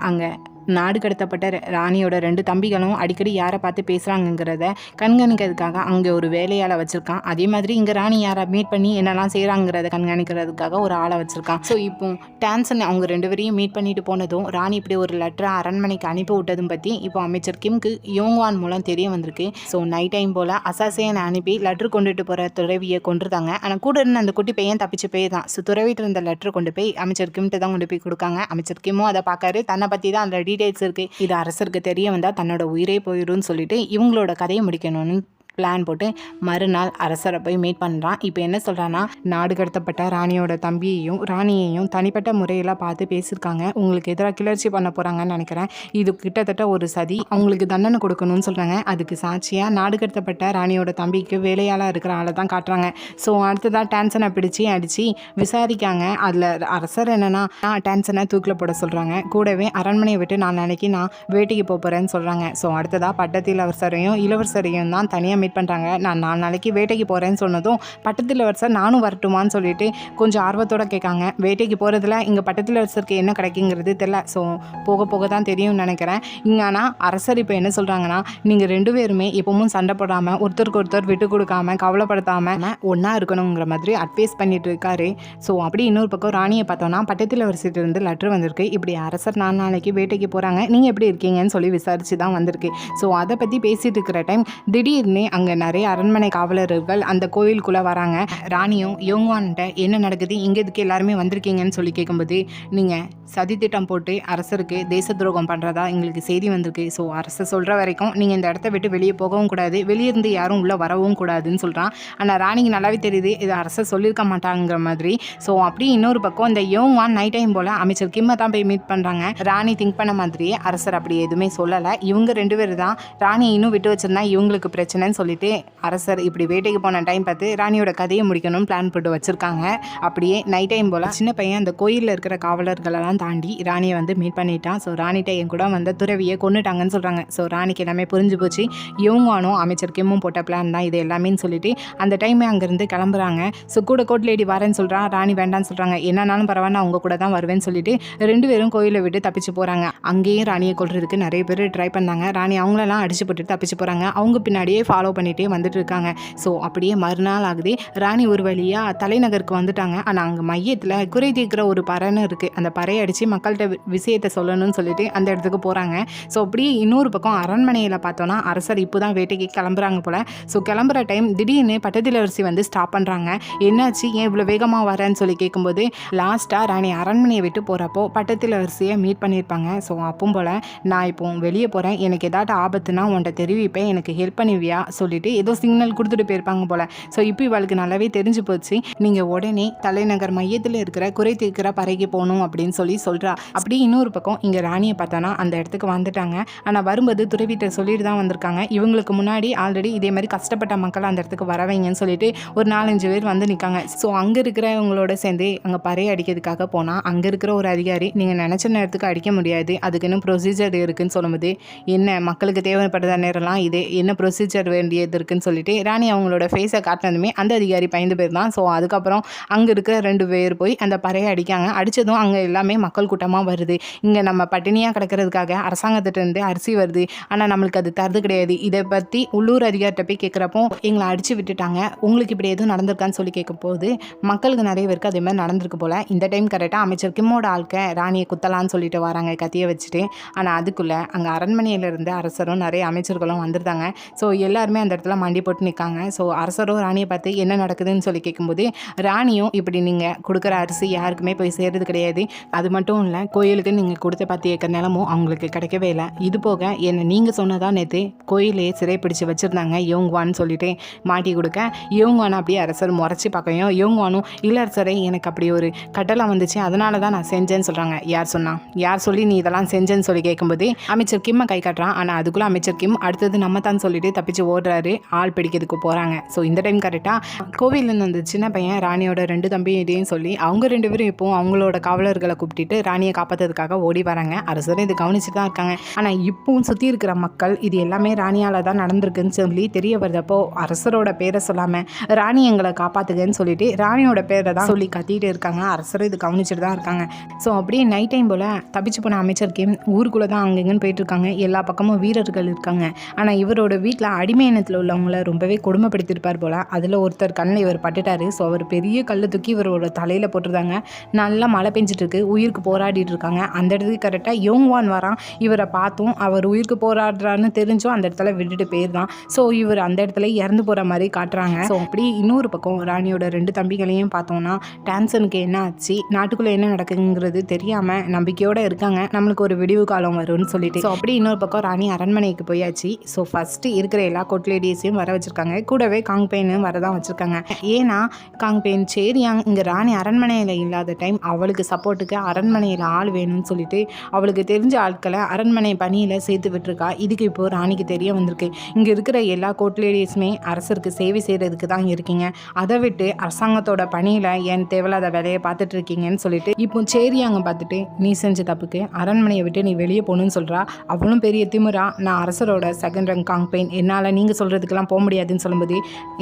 அங்கே நாடு கடத்தப்பட்ட ராணியோட 2 தம்பிகளும் அடிக்கடி யாரை பார்த்து பேசுகிறாங்கங்கிறத கண்காணிக்கிறதுக்காக அங்கே ஒரு வேலையாளை வச்சுருக்கான். அதே மாதிரி இங்கே ராணி யாரை மீட் பண்ணி என்னெல்லாம் செய்கிறாங்கிறத கண்காணிக்கிறதுக்காக ஒரு ஆளை வச்சுருக்கான். ஸோ இப்போ டான்சன் அவங்க 2 பேரையும் மீட் பண்ணிட்டு போனதும் ராணி இப்படி ஒரு லெட்டரை அரண்மனைக்கு அனுப்பி விட்டதும் பற்றி இப்போ அமைச்சர் கிம்க்கு யோங்வான் மூலம் தெரிய வந்திருக்கு. ஸோ நைட் டைம் போல் அசாசியனை அனுப்பி லெட்ரு கொண்டுட்டு போகிற துறவியை கொண்டுருந்தாங்க. ஆனால் கூட இருந்த அந்த குட்டி பையன் தப்பிச்சு போய் தான். ஸோ துறவிட்டு இருந்த லெட்டரை கொண்டு போய் அமைச்சர் கிம்கிட்ட தான் கொண்டு போய் கொடுக்காங்க. அமைச்சர் கிம்மும் அதை பார்க்காரு. தன்னை பற்றி தான் அந்த டீடைல்ஸ் இருக்கு. இது அரசருக்கு தெரிய வந்தா தன்னோட உயிரே போயிடும்னு சொல்லிட்டு இவங்களோட கதையை முடிக்கணும்னு பிளான் போட்டு மறுநாள் அரசரை போய் மீட் பண்ணுறான். இப்போ என்ன சொல்கிறான்னா நாடு கடத்தப்பட்ட ராணியோட தம்பியையும் ராணியையும் தனிப்பட்ட முறையில் பார்த்து பேசியிருக்காங்க. உங்களுக்கு எதிராக கிளர்ச்சி பண்ண போகிறாங்கன்னு நினைக்கிறேன். இது கிட்டத்தட்ட ஒரு சதி. அவங்களுக்கு தண்டனை கொடுக்கணும்னு சொல்கிறாங்க. அதுக்கு சாட்சியாக நாடு கடத்தப்பட்ட ராணியோட தம்பிக்கு வேலையாளாக இருக்கிற ஆளை தான் காட்டுறாங்க. ஸோ அடுத்ததாக டான்சனை பிடிச்சி அடித்து விசாரிக்காங்க. அதில் அரசர் என்னென்னா டான்சனை தூக்கில் போட சொல்கிறாங்க. கூடவே அரண்மனையை விட்டு நாளைக்கு நான் வேட்டைக்கு போகிறேன்னு சொல்கிறாங்க. ஸோ அடுத்ததாக பட்டத்திலவரசரையும் இளவரசரையும் தான் தனியாக மீட் பண்ணுறாங்க. நான் 4 நாளைக்கு வேட்டைக்கு போகிறேன்னு சொன்னதும் பட்டத்திலவரசர் நானும் வரட்டுமான்னு சொல்லிட்டு கொஞ்சம் ஆர்வத்தோடு கேட்காங்க. வேட்டைக்கு போகிறதுல இங்கே பட்டத்திலவரசருக்கு என்ன கிடைக்குங்கிறது தெரியல. ஸோ போக போக தான் தெரியும்னு நினைக்கிறேன். இங்கே ஆனால் அரசர் இப்போ என்ன சொல்கிறாங்கன்னா நீங்கள் 2 பேருமே எப்பவும் சண்டை போடாமல் ஒருத்தருக்கு ஒருத்தர் விட்டு கொடுக்காம கவலைப்படுத்தாமல் ஒன்றா இருக்கணுங்கிற மாதிரி அட்வைஸ் பண்ணிட்டு இருக்காரு. ஸோ அப்படி இன்னொரு பக்கம் ராணியை பார்த்தோன்னா பட்டத்திலவரசிட்டிருந்து லெட்டர் வந்திருக்கு. இப்படி அரசர் 4 நாளைக்கு வேட்டைக்கு போகிறாங்க, நீங்கள் எப்படி இருக்கீங்கன்னு சொல்லி விசாரித்து தான் வந்திருக்கு. ஸோ அதை பற்றி பேசிகிட்டு இருக்கிற டைம் திடீர்னு அங்கே நிறைய அரண்மனை காவலர்கள் அந்த கோயிலுக்குள்ளே வராங்க. ராணியும் யோங்வான்கிட்ட என்ன நடக்குது இங்கே இதுக்கு எல்லாருமே வந்திருக்கீங்கன்னு சொல்லி கேட்கும்போது நீங்கள் சதித்திட்டம் போட்டு அரசருக்கு தேச துரோகம் பண்ணுறதா எங்களுக்கு செய்தி வந்திருக்கு. ஸோ அரசர் சொல்கிற வரைக்கும் நீங்கள் இந்த இடத்த விட்டு வெளியே போகவும் கூடாது, வெளியே இருந்து யாரும் உள்ளே வரவும் கூடாதுன்னு சொல்கிறான். ஆனால் ராணிக்கு நல்லாவே தெரியுது இது அரசர் சொல்லியிருக்க மாட்டாங்கிற மாதிரி. ஸோ அப்படி இன்னொரு பக்கம் இந்த யோங்வான் நைட் டைம் போல் அமைச்சர் கிம்மை தான் போய் மீட் பண்ணுறாங்க. ராணி திங்க் பண்ண மாதிரியே அரசர் அப்படி எதுவுமே சொல்லலை. இவங்க 2 பேர் தான் ராணி இன்னும் விட்டு வச்சிருந்தா இவங்களுக்கு பிரச்சனைன்னு சொல்லி சொல்லிட்டு அரசர் இப்படி வேட்டைக்கு போன டைம் பார்த்து ராணியோட கதையை முடிக்கணும்னு பிளான் போட்டு வச்சுருக்காங்க. அப்படியே நைட் டைம் போல் சின்ன பையன் அந்த கோயிலில் இருக்கிற காவலர்களெல்லாம் தாண்டி ராணியை வந்து மீட் பண்ணிட்டான். ஸோ ராணிகிட்ட என் கூட வந்த துறவியை கொண்டுட்டாங்கன்னு சொல்கிறாங்க. ஸோ ராணிக்கு எல்லாமே புரிஞ்சு போச்சு. இவங்களும் அமைச்சர் கிம்மும் போட்ட பிளான் தான் இது எல்லாமேன்னு சொல்லிட்டு அந்த டைமே அங்கேருந்து கிளம்புறாங்க. ஸோ கூட கோர்ட் லேடி வரேன்னு சொல்கிறான். ராணி வேண்டான்னு சொல்கிறாங்க. என்னன்னாலும் பரவாயில்ல அவங்க கூட தான் வருவேன்னு சொல்லிட்டு 2 பேரும் கோயிலை விட்டு தப்பிச்சு போகிறாங்க. அங்கேயும் ராணியை கொல்றதுக்கு நிறைய பேர் ட்ரை பண்ணாங்க. ராணி அவங்களெல்லாம் அடிச்சு போட்டுட்டு தப்பிச்சு போகிறாங்க. அவங்க பின்னாடியே ஃபாலோ பண்ணிகிட்டே வந்துட்டு இருக்காங்க. ஸோ அப்படியே மறுநாள் ஆகுது. ராணி ஒரு வழியாக தலைநகருக்கு வந்துட்டாங்க. ஆனால் அங்கே மையத்தில் குறை தீர்க்கிற ஒரு பறைன்னு இருக்குது. அந்த பறையை அடித்து மக்கள்கிட்ட விஷயத்தை சொல்லணும்னு சொல்லிட்டு அந்த இடத்துக்கு போகிறாங்க. ஸோ அப்படியே இன்னொரு பக்கம் அரண்மனையில் பார்த்தோன்னா அரசர் இப்போ தான் வேட்டைக்கு கிளம்புறாங்க போல். ஸோ கிளம்புற டைம் திடீர்னு பட்டத்திலரசி வந்து ஸ்டாப் பண்ணுறாங்க. என்னாச்சு ஏன் இவ்வளோ வேகமாக வரேன்னு சொல்லி கேட்கும்போது லாஸ்ட்டாக ராணி அரண்மனையை விட்டு போகிறப்போ பட்டத்திலரசியை மீட் பண்ணியிருப்பாங்க. ஸோ அப்பவும் போல் நான் இப்போ வெளியே போகிறேன், எனக்கு ஏதாட்டு ஆபத்துனா உன்ட்ட தெரிவிப்பேன், எனக்கு ஹெல்ப் பண்ணுவியா சொல்லிட்டு ஏதோ சிக்னல் கொடுத்துட்டு போயிருப்பாங்க போல். ஸோ இப்போ இவளுக்கு நல்லாவே தெரிஞ்சு போச்சு. நீங்கள் உடனே தலைநகர் மையத்தில் இருக்கிற குறை தீர்க்கிற பறைக்கு போகணும் அப்படின்னு சொல்லி சொல்கிறா. அப்படி இன்னொரு பக்கம் இங்கே ராணியை பார்த்தோன்னா அந்த இடத்துக்கு வந்துட்டாங்க. ஆனால் வரும்போது துறவிட்ட சொல்லிட்டு தான் வந்திருக்காங்க. இவங்களுக்கு முன்னாடி ஆல்ரெடி இதே மாதிரி கஷ்டப்பட்ட மக்கள் அந்த இடத்துக்கு வரவைங்கன்னு சொல்லிட்டு ஒரு 4-5 பேர் வந்து நிற்காங்க. ஸோ அங்கே இருக்கிறவங்களோட சேர்ந்து அங்கே பறையை அடிக்கிறதுக்காக போனால் அங்கே இருக்கிற ஒரு அதிகாரி நீங்கள் நினச்ச நேரத்துக்கு அடிக்க முடியாது, அதுக்குன்னு ப்ரொசீஜர் இருக்குன்னு சொல்லும்போது என்ன மக்களுக்கு தேவைப்படுற நேரம்லாம் இது என்ன ப்ரொசீஜர் வேண்டியது இருக்குன்னு சொல்லிட்டு ராணி அவங்களோட ஃபேஸை காட்டினதுமே அந்த அதிகாரி பயந்து பேர் தான். ஸோ அதுக்கப்புறம் அங்கே இருக்கிற 2 பேர் போய் அந்த பறையை அடிக்காங்க. அடித்ததும் அங்கே எல்லாமே மக்கள் கூட்டமாக வருது. இங்கே நம்ம பட்டினியாக கிடக்கிறதுக்காக அரசாங்கத்திட்டேருந்து அரிசி வருது, ஆனால் நம்மளுக்கு அது தரது கிடையாது. இதை பற்றி உள்ளூர் அதிகாரிட்ட போய் கேட்குறப்போ எங்களை அடித்து விட்டுட்டாங்க, உங்களுக்கு இப்படி எதுவும் நடந்திருக்கான்னு சொல்லி கேட்கும் போது மக்களுக்கு நிறைய பேருக்கு அதே மாதிரி நடந்திருக்கு போல். இந்த டைம் கரெக்டாக அமைச்சர் கிம்மோட ஆட்கள் ராணியை குத்தலான்னு சொல்லிட்டு வராங்க கத்தியை வச்சுட்டு. ஆனால் அதுக்குள்ளே அங்கே அரண்மனையிலிருந்து அரசரும் நிறைய அமைச்சர்களும் வந்துருந்தாங்க. ஸோ எல்லாருமே அந்த இடத்துல மண்டி போட்டு நிற்காங்க. ஸோ அரசரும் ராணியை பார்த்து என்ன நடக்குதுன்னு சொல்லி கேட்கும்போது ராணியும் இப்படி நீங்கள் கொடுக்குற அரிசி யாருக்குமே போய் சேர்றது கிடையாது, அது மட்டும் இல்லை கோயிலுக்கு நீங்கள் கொடுத்த 10 ஏக்கர் நிலமும் அவங்களுக்கு கிடைக்கவே இல்லை, இது போக என்ன நீங்கள் சொன்னதா நேற்று கோயிலே சிறை பிடிச்சி வச்சுருந்தாங்க யோங்குவான்னு சொல்லிட்டு மாட்டி கொடுக்க யோங்குவான் அப்படியே அரசர் முறைச்சி பார்க்கையும் யோங்குவானும் இல்லை அரசரை எனக்கு அப்படி ஒரு கட்டளை வந்துச்சு அதனால தான் நான் செஞ்சேன்னு சொல்கிறாங்க. யார் சொன்னா, யார் சொல்லி நீ இதெல்லாம் செஞ்சேன்னு சொல்லி கேட்கும்போது அமைச்சர் கிம்மை கை காட்டுறான். ஆனால் அதுக்குள்ளே அமைச்சர் கிம் அடுத்தது நம்ம தான் சொல்லிட்டு தப்பிச்சு ஓடுறாரு, ஆள் பிடிக்கிறதுக்கு போகிறாங்க. ஸோ இந்த டைம் கரெக்டாக கோவிலில் அந்த சின்ன பையன் ராணியோட 2 தம்பியிடையும் சொல்லி அவங்க 2 பேரும் இப்போ அவங்களோட காவலர்களை கூப்பிட்டுட்டு ராணியை காப்பாற்றுறதுக்காக ஓடி வராங்க. அரசரும் இது கவனிச்சுட்டு தான் இருக்காங்க. ஆனால் இப்பவும் சுற்றி இருக்கிற மக்கள் இது எல்லாமே ராணியால் தான் நடந்திருக்குன்னு சொல்லி தெரிய வருதப்போ அரசரோட பேரை சொல்லாமல் ராணி எங்களை காப்பாற்றுங்கன்னு சொல்லிட்டு ராணியோட பேரை தான் சொல்லி கத்திட்டு இருக்காங்க. அரசரும் இது கவனிச்சுட்டு தான் இருக்காங்க. ஸோ அப்படியே நைட் டைம் போல் தப்பிச்சு போன அமைச்சர் கிம் ஊருக்குள்ளே தான் அங்கெங்கன்னு போயிட்டு இருக்காங்க. எல்லா பக்கமும் வீரர்கள் இருக்காங்க. ஆனால் இவரோட வீட்டில் அடிமை இனத்தில் உள்ளவங்கள ரொம்பவே கொடுமைப்படுத்திருப்பார் போல். அதில் ஒருத்தர் கண்ணில் இவர் பட்டுட்டாரு. ஸோ அவர் பெரிய கல்லை தூக்கி இவரோட தலையில் போட்டுருந்தாங்க. நல்லா மழை பெஞ்சிட்டு இருக்கு, உயிருக்கு போராடிட்டு இருக்காங்க. அந்த இடத்துக்கு கரெக்டாக யோங்குவான் வரான். இவரை பார்த்தும் அவர் உயிருக்கு போராடுறான்னு தெரிஞ்சும் அந்த இடத்துல விட்டுட்டு போயிருந்தான். ஸோ இவர் அந்த இடத்துல இறந்து போகிற மாதிரி காட்டுறாங்க. ஸோ அப்படி இன்னொரு பக்கம் ராணியோட 2 தம்பிகளையும் பார்த்தோம்னா டான்சனுக்கு என்ன ஆச்சு, நாட்டுக்குள்ளே என்ன நடக்குங்கிறது தெரியாமல் நம்பிக்கையோடு இருக்காங்க, நம்மளுக்கு ஒரு விடிவு காலம் வரும்னு சொல்லிட்டு. ஸோ அப்படி இன்னொரு பக்கம் ராணி அரண்மனைக்கு போயாச்சு. ஸோ ஃபஸ்ட்டு இருக்கிற எல்லா கோர்ட் லேடிஸையும் வர வச்சுருக்காங்க. கூடவே காங்பெயினும் வரதான் வச்சுருக்காங்க. ஏன்னா காங்பெயின் சேரியாங் இங்கே ராணி அரண்மனையில் இல்லாத டைம் அவளுக்கு சப்போர்ட்டுக்கு அரண்மனையில் ஆள் வேணும்னு சொல்லிட்டு அவளுக்கு தெரிஞ்ச ஆட்களை அரண்மனை பணியில் சேர்த்து விட்டுருக்கா. இதுக்கு இப்போது ராணிக்கு தெரிய வந்திருக்கு. இங்கே இருக்கிற எல்லா கோர்ட் லேடிஸுமே அரசருக்கு சேவை செய்கிறதுக்கு தான் இருக்கீங்க, அதை விட்டு அரசாங்கத்தோட பணியில் ஏன் தேவையில்லாத வேலையை பார்த்துட்டு இருக்கீங்கன்னு சொல்லிட்டு இப்போ சேரியாங்க பார்த்துட்டு நீ செஞ்ச தப்புக்கு அரண்மனையை விட்டு நீ வெளியே போகணுன்னு சொல்கிறா. அவளும் பெரிய திமுறா, நான் அரசரோட 2nd ரேங்க் காங்பெயின், என்னால் நீங்கள் சொல்கிறதுக்கெல்லாம் போக முடியாதுன்னு சொல்லும்போது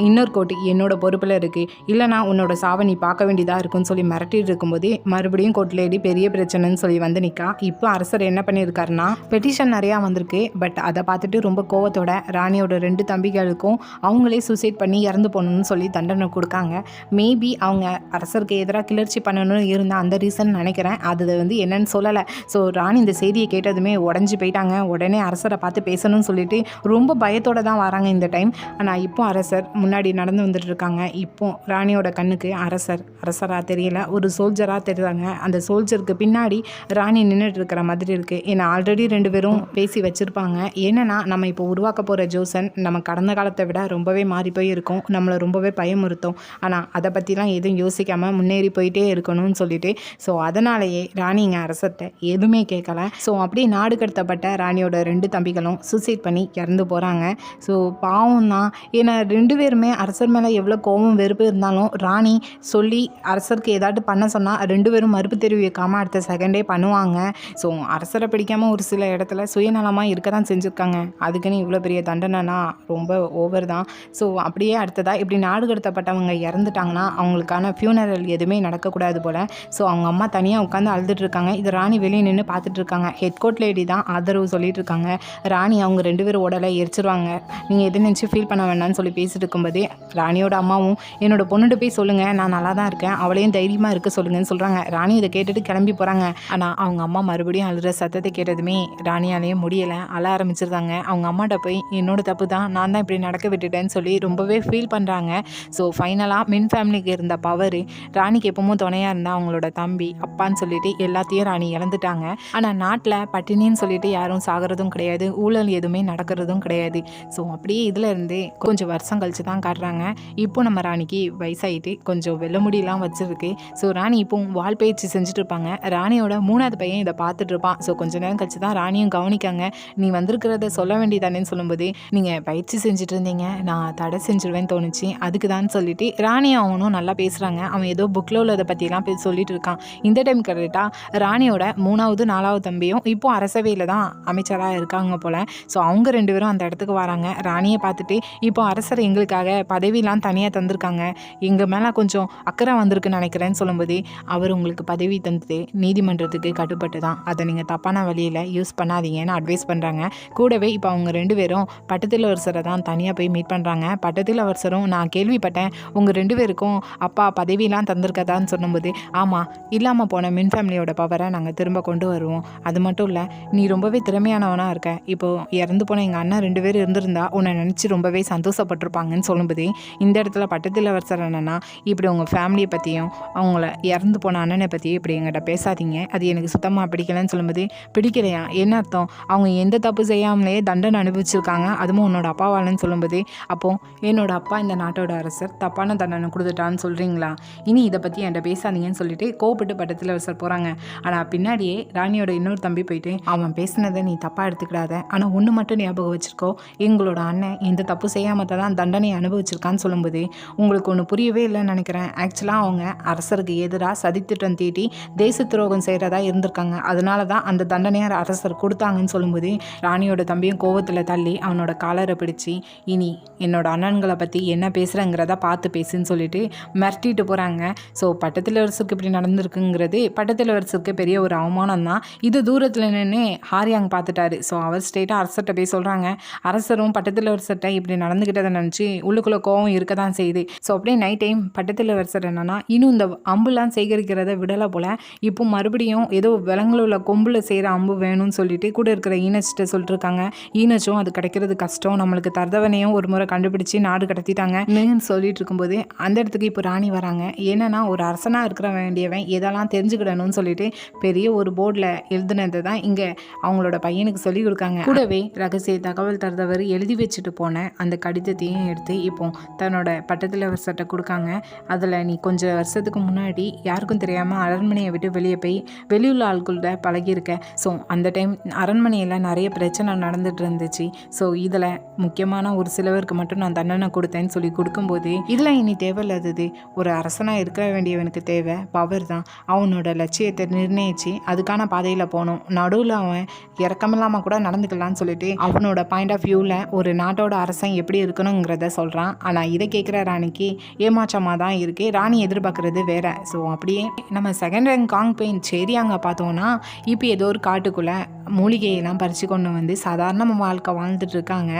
இன்னொரு கோர்ட்டு என்னோட பொறுப்பில் இருக்குது, இல்லைனா உன்னோட சாவை நீ பார்க்க வேண்டியதாக இருக்குன்னு சொல்லி மிரட்டிட்டு இருக்கும்போது மறுபடியும் கோர்ட் லேடி பெரிய பிரச்சனைன்னு சொல்லி வந்து நிற்கா. இப்போ அரசர் என்ன பண்ணியிருக்காருன்னா பெட்டிஷன் நிறையா வந்திருக்கு. பட் அதை பார்த்துட்டு ரொம்ப கோவத்தோட ராணியோட 2 தம்பிகளுக்கும் அவங்களே சூசைட் பண்ணி இறந்து போகணும்னு சொல்லி தண்டனை கொடுக்காங்க. மேபி அவங்க அரசருக்கு எதிராக கிளர்ச்சி பண்ணணும்னு இருந்த அந்த ரீசன் நினைக்கிறேன். அது வந்து என்னன்னு சொல்லலை. ஸோ ராணி இந்த செய்தியை கேட்டதுமே உடஞ்சி போயிட்டாங்க. உடனே அரசரை பார்த்து பேசணும்னு சொல்லிட்டு ரொம்ப பயத்தோடு தான் வராங்க இந்த டைம். ஆனால் இப்போ அரசர் முன்னாடி நடந்து வந்துட்டு இருக்காங்க. இப்போ ராணியோட கண்ணுக்கு அரசராக தெரியல, ஒரு சோல்ஜராக தெரியுறாங்க. அந்த சோல்ஜருக்கு பின்னாடி ராணி நின்றுட்டு இருக்கிற மாதிரி இருக்குது. ஏன்னா ஆல்ரெடி 2 பேரும் பேசி வச்சுருப்பாங்க. என்னென்னா நம்ம இப்போ உருவாக்க போகிற ஜோசன் நம்ம கடந்த காலத்தை விட ரொம்பவே மாறி போய் இருக்கும், நம்மளை ரொம்பவே பயமுறுத்தும், ஆனால் அதை பற்றிலாம் எதுவும் யோசிக்காமல் முன்னேறி போயிட்டே இருக்கணும்னு சொல்லிட்டு. ஸோ அதனாலேயே ராணிங்க அரசர்கிட்ட எதுவுமே கேட்கல. ஸோ அப்படியே நாடு கடத்தப்பட்ட ராணியோட 2 தம்பிகளும் சூசைட் பண்ணி இறந்து போகிறாங்க. ஸோ பாவம் தான். ஏன்னா 2 பேருமே அரசர் மேலே எவ்வளோ கோபம் வெறுப்பு இருந்தாலும் ராணி சொல்லி அரசருக்கு ஏதாட்டு பண்ண சொன்னால் 2 பேரும் மறுப்பு தெரிவிக்காமல் அடுத்த செகண்டே பண்ணுவாங்க. ஸோ அரசரை பிடிக்காமல் ஒரு சில இடத்துல சுயநலமாக இருக்க தான் செஞ்சுருக்காங்க. அதுக்குன்னு இவ்வளோ பெரிய தண்டனைனா ரொம்ப ஓவர் தான். ஸோ அப்படியே அடுத்ததாக இப்படி நாடு கடத்தப்பட்டவங்க இறந்துட்டாங்கன்னா அவங்களுக்கான ஃபியூனரல் எதுவுமே நடக்கக்கூடாது போல். ஸோ அவங்க அம்மா தனியாக உட்காந்து அழுதுட்டுருக்காங்க. இது ராணி வெளியே நின்று பார்த்துட்ருக்காங்க. ஹெட் கோர்ட் லேடி தான் ஆதரவு சொல்லிட்டு இருக்காங்க. ராணி அவங்க 2 பேரும் உடலை எரிச்சிருவாங்க, நீங்கள் எது நினச்சி ஃபீல் பண்ண வேண்டாம்னு சொல்லி பேசிட்டு இருக்கும்போதே ராணியோட அம்மாவும் என்னோட பொண்ணுகிட்ட போய் சொல்லுங்கள், நான் நல்லா தான் இருக்கேன், அவளையும் தைரியமாக இருக்க சொல்லுங்கன்னு சொல்கிறாங்க. ராணி இதை கேட்டுட்டு கிளம்பி போகிறாங்க. ஆனால் அவங்க அம்மா மறுபடியும் அழுகிற சத்தத்தை கேட்டதுமே ராணியாலேயே முடியலை, அழ ஆரம்பிச்சிருந்தாங்க. அவங்க அம்மாட்ட போய் என்னோட தப்பு தான், நான் தான் இப்படி நடக்க விட்டுட்டேன்னு சொல்லி ரொம்பவே ஃபீல் பண்ணுறாங்க. ஸோ ஃபைனலாக மின் ஃபேமிலிக்கு இருந்த பவர் ராணிக்கு எப்பவும் துணையாக இருந்தால் அவங்களோட தம்பி அப்பான்னு சொல்லிட்டு எல்லாத்தையும் ராணி இழந்துட்டாங்க. ஆனால் நாட்டில் பட்டினின்னு சொல்லிட்டு யாரும் சாகிறதும் கிடையாது, ஊழல் எதுவுமே நடக்கிறதும் கிடையாது. ஸோ அப்படியே இதில் இருந்து கொஞ்சம் வருஷம் கழிச்சு தான் காட்டுறாங்க. இப்போ நம்ம ராணிக்கு வயசாகிட்டு கொஞ்சம் வெள்ள முடியெல்லாம் வச்சிருக்கு. ஸோ ராணி இப்போ வால் பயிற்சி செஞ்சுட்டு இருப்பாங்க. ராணியோட 3வது பையன் இதை பார்த்துட்டு இருப்பான். ஸோ கொஞ்ச நேரம் கழிச்சு தான் ராணியும் கவனிக்காங்க. நீ வந்திருக்கிறத சொல்ல வேண்டியதானேன்னு சொல்லும்போது நீங்கள் பயிற்சி செஞ்சுட்டு இருந்தீங்க, நான் தடை செஞ்சுருவேன்னு தோணுச்சு, அதுக்கு தான் சொல்லிட்டு ராணியும் அவனும் நல்லா பேசுகிறாங்க. அவன் ஏதோ புக்கில் உள்ளதை பற்றிலாம் சொல்லிட்டு இருக்கான். இந்த டைம் கரெக்டாக ராணியோட 3வது 4வது தம்பியும் இப்போ அரசவையில் தான் அமைச்சராக இருக்காங்க போல். ஸோ அவங்க 2 பேரும் அந்த இடத்துக்கு வராங்க. ராணியை பார்த்துட்டு இப்போ அரசர் எங்களுக்காக பதவியெலாம் தனியாக தந்திருக்காங்க, எங்கள் மேலே கொஞ்சம் அக்கறை வந்திருக்குன்னு நினைக்கிறேன்னு சொல்லும்போது அவர் உங்களுக்கு பதவி தந்தது நீதிமன்றத்துக்கு கட்டுப்பட்டு தான், அதை நீங்கள் தப்பான வழியில் யூஸ் பண்ணாதீங்கன்னு அட்வைஸ் பண்ணுறாங்க. கூடவே இப்போ அவங்க 2 பேரும் பட்டத்திலரசரை தான் தனியாக போய் மீட் பண்ணுறாங்க. பட்டத்திலரசரும் நான் கேள்விப்பட்டேன் உங்கள் 2 பேருக்கும் அப்பா பதவியெலாம் தந்திருக்கதான்னு சொல்லும்போது ஆமாம், இல்லாமல் போன மின் ஃபேமிலியோட பவரை நாங்கள் திரும்ப கொண்டு வருவோம், அது மட்டும் இல்லை நீ ரொம்பவே திறமையானவனாக இருக்க, இப்போது இறந்து போன எங்கள் அண்ணன் 2 பேர் இருந்திருந்தா உன்னை நினச்சி ரொம்பவே சந்தோஷப்பட்டிருப்பாங்கன்னு சொல்லும்போது இந்த இடத்துல பட்டத்திலரசர் என்னன்னா இப்படி உங்கள் ஃபேமிலியை பற்றியும் அவங்கள இறந்து போன அண்ணனை பற்றியும் இப்படி எங்கிட்ட பேசாதீங்க, அது எனக்கு சுத்தமாக பிடிக்கலன்னு சொல்லும்போது பிடிக்கலையா என்ன அர்த்தம், அவங்க எந்த தப்பு செய்யாமலே தண்டனை அனுபவிச்சிருக்காங்க, அதுவும் உன்னோட அப்பாவாலன்னு சொல்லும்போது அப்போது என்னோட அப்பா இந்த நாட்டோட அரசர் தப்பான தண்டனை கொடுத்துட்டான்னு சொல்கிறீங்களா, இனி இதை பற்றி என்கிட்ட பேசாதீங்கன்னு சொல்லிட்டு கோவப்பட்டு பட்டத்திலரசர் போகிறாங்க. ஆனால் பின்னாடியே ராணியோட இன்னொரு தம்பி போயிட்டு அவன் பேசினதை நீ தப்பாக எடுத்துக்கிடாத, ஆனால் ஒன்று மட்டும் ஞாபகம் வச்சுருக்கோ, எங்களோட அண்ணன் எந்த தப்பு செய்யாமல் தான் தண்டனை அனுபவிச்சிருக்கான்னு சொல்லும்போது உங்களுக்கு ஒன்று புரியவே இல்லைன்னு நினைக்கிறேன். ஆக்சுவலாக அவங்க அரசருக்கு எதிராக சதித்திட்டம் தீட்டி தேச துரோகம் செய்கிறதா இருந்திருக்காங்க, அதனால தான் அந்த தண்டனையை அரசர் கொடுத்தாங்கன்னு சொல்லும்போது ராணியோட தம்பியும் கோவத்தில் தள்ளி அவனோட காலரை பிடிச்சி இனி என்னோட அண்ணன்களை பற்றி என்ன பேசுகிறேங்கிறத பார்த்து பேசுன்னு சொல்லிட்டு மிரட்டிட்டு போகிறாங்க. ஸோ பட்டத்திலரசருக்கு இப்படி நடந்திருக்குங்கிறது பட்டத்திலரசருக்கு பெரிய ஒரு அவமானம் தான். இது தூரத்தில் நின்று ஹாரியாங் பார்த்துட்டாரு. ஸோ அவர் ஸ்ட்ரெயிட்டாக அரசர்கிட்ட போய் சொல்கிறாங்க. அரசரும் பட்டத்திலரசர்கிட்ட இப்படி நடந்துக்கிட்டதை நினச்சி உள்ளுக்குள்ளே கோவம் இருக்க தான் செய்யுது. ஸோ அப்படியே நைட் டைம் பட்டத்திலரசர் என்னன்னா இன்னும் இந்த அம்புலாம் சேகரிக்கிறத விடலை போல், இப்போ மறுபடியும் ஏதோ விலங்குல உள்ள கொம்பில் செய்கிற அம்பு வேணும்னு சொல்லிட்டு கூட இருக்கிற ஈனச்சிட்ட சொல்லிட்டுருக்காங்க. ஈனச்சும் அது கிடைக்கிறது கஷ்டம், நம்மளுக்கு தர்தவனையும் ஒரு முறை கண்டுபிடிச்சி நாடு கடத்திட்டாங்க சொல்லிட்டு இருக்கும்போது அந்த இடத்துக்கு இப்போ ராணி வராங்க. என்னன்னா ஒரு அரசனாக இருக்கிற வேண்டியவன் எதெல்லாம் தெரிஞ்சுக்கிடணும்னு சொல்லிட்டு பெரிய ஒரு போர்டில் எழுதுனதை தான் இங்கே அவங்களோட பையனுக்கு சொல்லி கொடுக்காங்க. கூடவே ரகசிய தகவல் தருதவர் எழுதி வச்சுட்டு போன அந்த கடிதத்தையும் எடுத்து இப்போ தன்னோட பட்டத்திலரசர்கிட்ட கொடுக்காங்க. அதில் நீ கொஞ்சம் வருஷத்துக்கு முன்னாடி யாருக்கும் தெரியாமல் அரண்மனையை விட்டு வெளியே போய் வெளியுள்ள ஆட்கள்கிட்ட பழகியிருக்க. ஸோ அந்த டைம் அரண்மனையில் நிறைய பிரச்சனை நடந்துட்டு இருந்துச்சு. ஸோ இதில் முக்கியமான ஒரு சிலவருக்கு மட்டும் நான் தண்டனை கொடுத்தேன்னு சொல்லி கொடுக்கும்போது இதில் இனி தேவையில்லாதது, ஒரு அரசனாக இருக்க வேண்டியவனுக்கு தேவை பவர் தான், அவனோட லட்சியத்தை நிர்ணயிச்சு அதுக்கான பாதையில் போகணும், நடுவில் அவன் இறக்கமில்லாமல் கூட நடந்துக்கலாம்னு சொல்லிட்டு அவனோட பாயிண்ட் ஆஃப் வியூவில் ஒரு நாட்டோட அரசன் எப்படி இருக்கணுங்கிறத சொல்கிறான். ஆனால் இதை கேட்குற ராணிக்கு ஏமாற்றமாக தான் இருக்குது, ராணி எதிர்பார்க்குறது வேற. ஸோ அப்படியே நம்ம செகண்ட் ரேங்க் காங் பெயின் சரி அங்கே பார்த்தோன்னா இப்போ ஏதோ ஒரு காட்டுக்குள்ளே மூலிகையெல்லாம் பறித்து கொண்டு வந்து சாதாரண வாழ்க்கை வாழ்ந்துட்டு இருக்காங்க.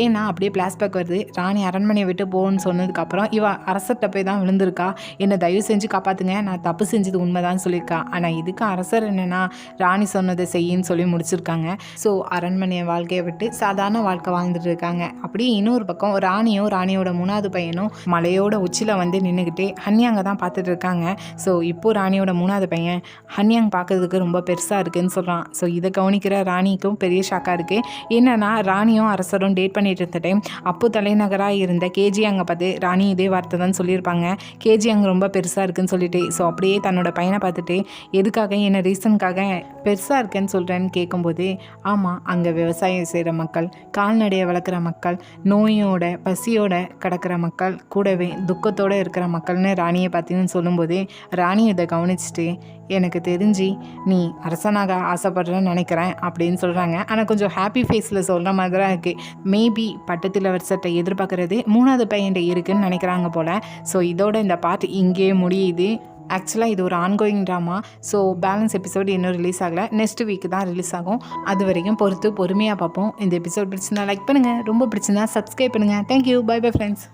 ஏன்னா அப்படியே பிளாஸ்பேக் வருது, ராணி அரண்மனையை விட்டு போகணும்னு சொன்னதுக்கப்புறம் இவ அரசர்கிட்ட போய் தான் விழுந்திருக்கா, என்னை தயவு செஞ்சு காப்பாற்றுங்க, நான் தப்பு செஞ்சது உண்மைதான் சொல்லியிருக்கா. ஆனால் இதுக்கு அரசர் என்னென்னா ராணி சொன்னதை செய்யின்னு சொல்லி முடிச்சிருக்காங்க. ஸோ அரண்மனையை வாழ்க்கையை விட்டு சாதாரண வாழ்க்கை வாழ்ந்துட்டு இருக்காங்க. அப்படியே இன்னொரு பக்கம் ராணியும் ராணியோட 3வது பையனும் மலையோட உச்சியில் வந்து நின்றுக்கிட்டு ஹன்யாங்க தான் பார்த்துட்டு இருக்காங்க. ஸோ இப்போது ராணியோட 3வது பையன் ஹன்யாங் பார்க்கறதுக்கு ரொம்ப பெருசாக இருக்குதுன்னு சொல்கிறான். ஸோ இதை கவனிக்கிற ராணிக்கும் பெரிய ஷாக்காக இருக்குது. என்னென்னா ராணியும் அரசரும் டேட் பண்ணிட்டு இருந்த டைம் அப்போ தலைநகராக இருந்த கேஜியாங்க பார்த்து ராணி இதே வார்த்தை தான் சொல்லியிருப்பாங்க, கேஜியாங்க ரொம்ப பெருசாக இருக்குன்னு சொல்லிட்டு. ஸோ அப்படியே தன்னோட பையனை பார்த்துட்டு எதுக்காக என்ன ரீசனுக்காக பெருசாக இருக்குன்னு சொல்கிறேன்னு கேட்கும்போது ஆமாம், அங்கே விவசாயம் செய்கிற மக்கள் கால்நடையை வளர்க்குற இருக்கிற மக்கள், நோயோட பசியோட கிடக்கிற மக்கள், கூடவே துக்கத்தோடு இருக்கிற மக்கள்னு ராணியை பார்த்தீங்கன்னு சொல்லும்போதே ராணி இதை கவனிச்சுட்டு, எனக்கு தெரிஞ்சு நீ அரசனாக ஆசைப்படுறேன்னு நினைக்கிறேன் அப்படின்னு சொல்கிறாங்க. ஆனால் கொஞ்சம் ஹாப்பி ஃபேஸில் சொல்கிற மாதிரி தான் இருக்குது. மேபி பட்டத்திலவரசர்கிட்ட எதிர்பார்க்குறது 3வது பையன்ட்ட இருக்குதுன்னு நினைக்கிறாங்க போல். ஸோ இதோட இந்த பார்ட் இங்கேயே முடியுது. ஆக்சுவலாக இது ஒரு ongoing drama. So balance episode இன்னும் ரிலீஸ் ஆகலை. நெக்ஸ்ட் வீக் தான் ரிலீஸ் ஆகும். அது வரைக்கும் பொறுத்து பொறுமையாக பார்ப்போம். இந்த எபிசோட் பிடிச்சிருந்தா லைக் பண்ணுங்கள், ரொம்ப பிடிச்சிருந்தா சப்ஸ்கிரைப் பண்ணுங்கள். Thank you, bye bye friends.